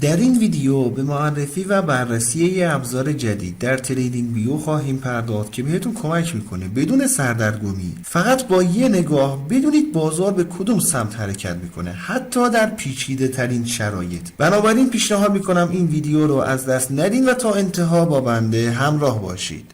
در این ویدیو به معرفی و بررسی یه ابزار جدید در تریدینگ ویو خواهیم پرداخت که بهتون کمک میکنه بدون سردرگمی فقط با یه نگاه بدونید بازار به کدوم سمت حرکت میکنه، حتی در پیچیده ترین شرایط. بنابراین پیشنهاد میکنم این ویدیو رو از دست ندین و تا انتها با بنده همراه باشید.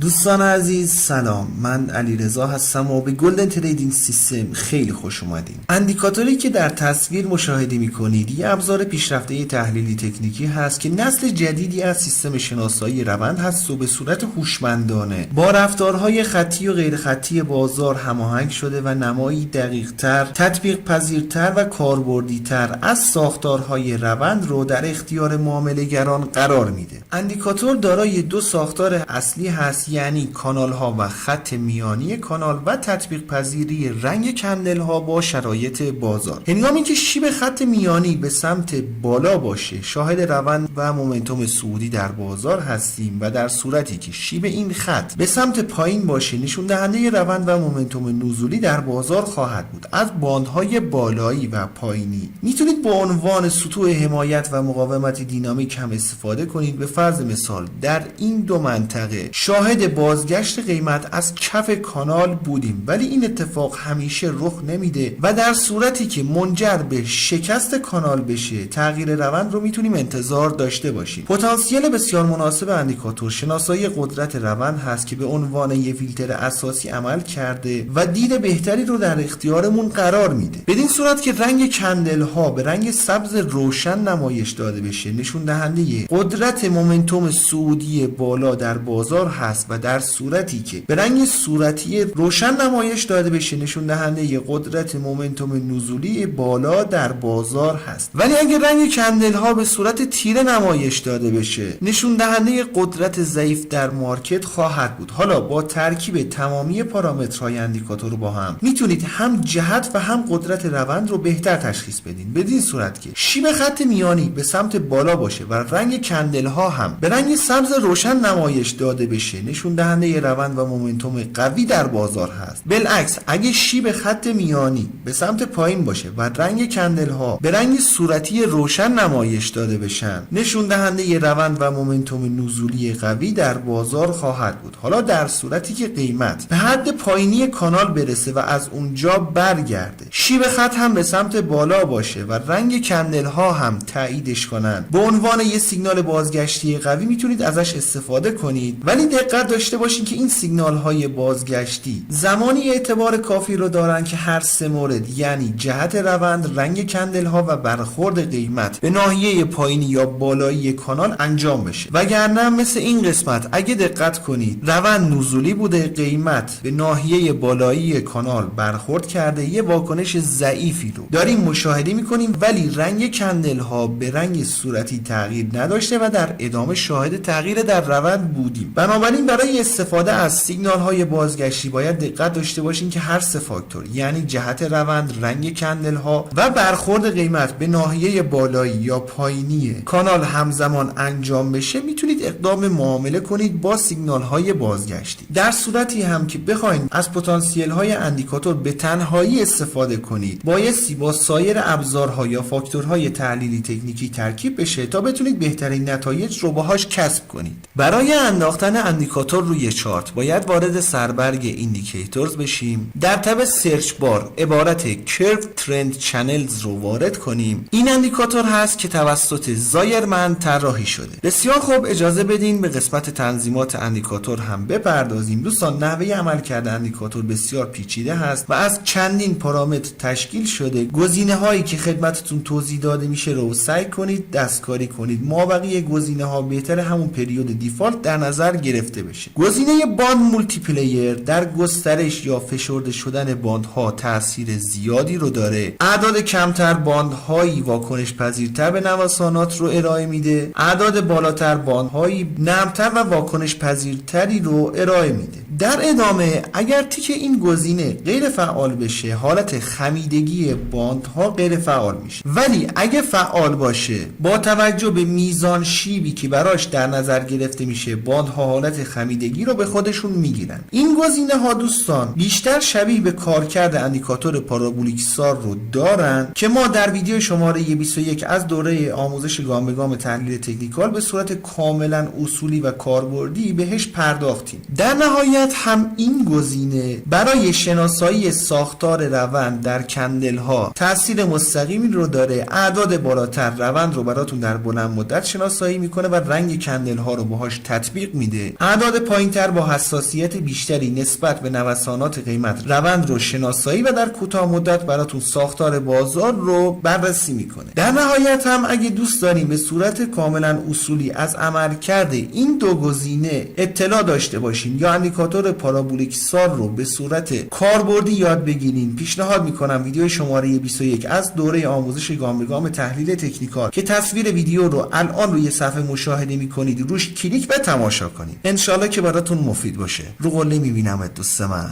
دوستان عزیز سلام، من علیرضا هستم و به گلدن تریدینگ سیستم خیلی خوش اومدین. اندیکاتوری که در تصویر مشاهده میکنید یه ابزار پیشرفته تحلیلی تکنیکی هست که نسل جدیدی از سیستم شناسایی روند هست و به صورت هوشمندانه با رفتارهای خطی و غیر خطی بازار هماهنگ شده و نمایی دقیق‌تر، تطبیق پذیرتر و کاربردی‌تر از ساختارهای روند رو در اختیار معامله‌گران قرار میده. اندیکاتور دارای دو ساختار اصلی هست، یعنی کانال ها و خط میانی کانال و تطبیق پذیری رنگ کندل ها با شرایط بازار. هنگامی که شیب خط میانی به سمت بالا باشه شاهد روند و مومنتوم صعودی در بازار هستیم و در صورتی که شیب این خط به سمت پایین باشه نشون دهنده روند و مومنتوم نزولی در بازار خواهد بود. از باندهای بالایی و پایینی میتونید با عنوان سطوح حمایت و مقاومت دینامیک هم استفاده کنید. به فرض مثال در این دو منطقه شاهد بازگشت قیمت از کف کانال بودیم، ولی این اتفاق همیشه رخ نمیده و در صورتی که منجر به شکست کانال بشه تغییر روند رو میتونیم انتظار داشته باشیم. پتانسیل بسیار مناسب اندیکاتور شناسایی قدرت روند هست که به عنوان یک فیلتر اساسی عمل کرده و دید بهتری رو در اختیارمون قرار میده. بدین صورت که رنگ کندل ها به رنگ سبز روشن نمایش داده بشه نشون دهنده قدرت مومنتوم صعودی بالا در بازار هست و در صورتی که به رنگ صورتی روشن نمایش داده بشه نشون دهنده قدرت مومنتوم نزولی بالا در بازار هست. ولی اگر رنگ کندل ها به صورت تیره نمایش داده بشه نشون دهنده قدرت ضعیف در مارکت خواهد بود. حالا با ترکیب تمامی پارامترهای اندیکاتور با هم میتونید هم جهت و هم قدرت روند رو بهتر تشخیص بدین. بدین صورت که شیب خط میانی به سمت بالا باشه و رنگ کندل ها هم به رنگ سبز روشن نمایش داده بشه نشون دهنده روند و مومنتوم قوی در بازار هست. بالعکس اگه شیب خط میانی به سمت پایین باشه و رنگ کندل ها به رنگ صورتی روشن نمایش داده بشن نشون دهنده روند و مومنتوم نزولی قوی در بازار خواهد بود. حالا در صورتی که قیمت به حد پایینی کانال برسه و از اونجا برگرده شیب خط هم به سمت بالا باشه و رنگ کندل ها هم تاییدش کنن به عنوان یه سیگنال بازگشتی قوی میتونید ازش استفاده کنید. ولی دقت داشته باشین که این سیگنال های بازگشتی زمانی اعتبار کافی رو دارن که هر سه مورد، یعنی جهت روند، رنگ کندل ها و برخورد قیمت به ناحیه پایینی یا بالایی کانال انجام بشه. وگرنه مثل این قسمت اگه دقت کنید روند نزولی بوده، قیمت به ناحیه بالایی کانال برخورد کرده، یه واکنش ضعیفی رو داریم مشاهده میکنیم ولی رنگ کندل ها به رنگ صورتی تغییر نداشته و در ادامه شاهد تغییر در روند بودیم. بنابراین برای استفاده از سیگنال های بازگشتی باید دقت داشته باشین که هر سه فاکتور، یعنی جهت روند، رنگ کندل ها و برخورد قیمت به ناحیه بالایی یا پایینی کانال همزمان انجام بشه میتونید اقدام معامله کنید با سیگنال های بازگشتی. در صورتی هم که بخواید از پتانسیل های اندیکاتور به تنهایی استفاده کنید بایستی با سایر ابزارها یا فاکتورهای تحلیلی تکنیکی ترکیب بشه تا بتونید بهترین نتایج رو باهاش کسب کنید. برای انداختن اندیکاتور روی چارت باید وارد سربرگ ایندیکیتورز بشیم. در تب سرچ بار عبارت کرو ترند چنلز رو وارد کنیم. این اندیکاتور هست که توسط زایرمن طراحی شده. بسیار خوب، اجازه بدین به قسمت تنظیمات اندیکاتور هم بپردازیم. دوستان، نحوه عملکرد اندیکاتور بسیار پیچیده هست و از چندین پارامتر تشکیل شده. گزینه هایی که خدمتتون توضیح داده میشه رو سعی کنید دستکاری کنید. مابقی گزینه ها بهتر همون پریود دیفالت در نظر گرفته بشه. گزینه باند مولتی پلیر در گسترش یا فشرده شدن باندها تاثیر زیادی رو داره. اعداد کمتر باندهایی واکنش پذیرتر به نوسانات رو ارائه میده. اعداد بالاتر باندهایی نرمتر و واکنش پذیرتری رو ارائه میده. در ادامه اگر تیک این گزینه غیر فعال بشه حالت خمیدگی باندها غیر فعال میشه، ولی اگه فعال باشه با توجه به میزان شیبی که براش در نظر گرفته میشه باندها حالت خمیدگی رو به خودشون میگیرن. این گزینه ها دوستان بیشتر شبیه به کارکرد اندیکاتور پارابولیک سار رو دارن که ما در ویدیو شماره 21 از دوره آموزش گام به گام تحلیل تکنیکال به صورت کاملا اصولی و کاربردی بهش پرداختیم. در نهایت هم این گزینه برای شناسایی ساختار روند در کندل ها تاثیر مستقیمی رو داره. اعداد بالاتر روند رو براتون در بلند مدت شناسایی میکنه و رنگ کندل ها رو باهاش تطبیق میده. اعداد پایینتر با حساسیت بیشتری نسبت به نوسانات قیمت روند رو شناسایی و در کوتاه مدت براتون ساختار بازار رو بررسی میکنه. در نهایت هم اگه دوست داریم به صورت کاملا اصولی از عملکرد این دو گزینه اطلاع داشته باشین یا اندیکاتور پارابولیک سار رو به صورت کاربردی یاد بگیرین، پیشنهاد میکنم ویدیو شماره 21 از دوره آموزش گام به گام تحلیل تکنیکال که تصویر ویدیو رو الان روی صفحه مشاهده میکنید روش کلیک و تماشا کنید. انشالله که براتون مفید باشه. رو قله میبینمت دوست من.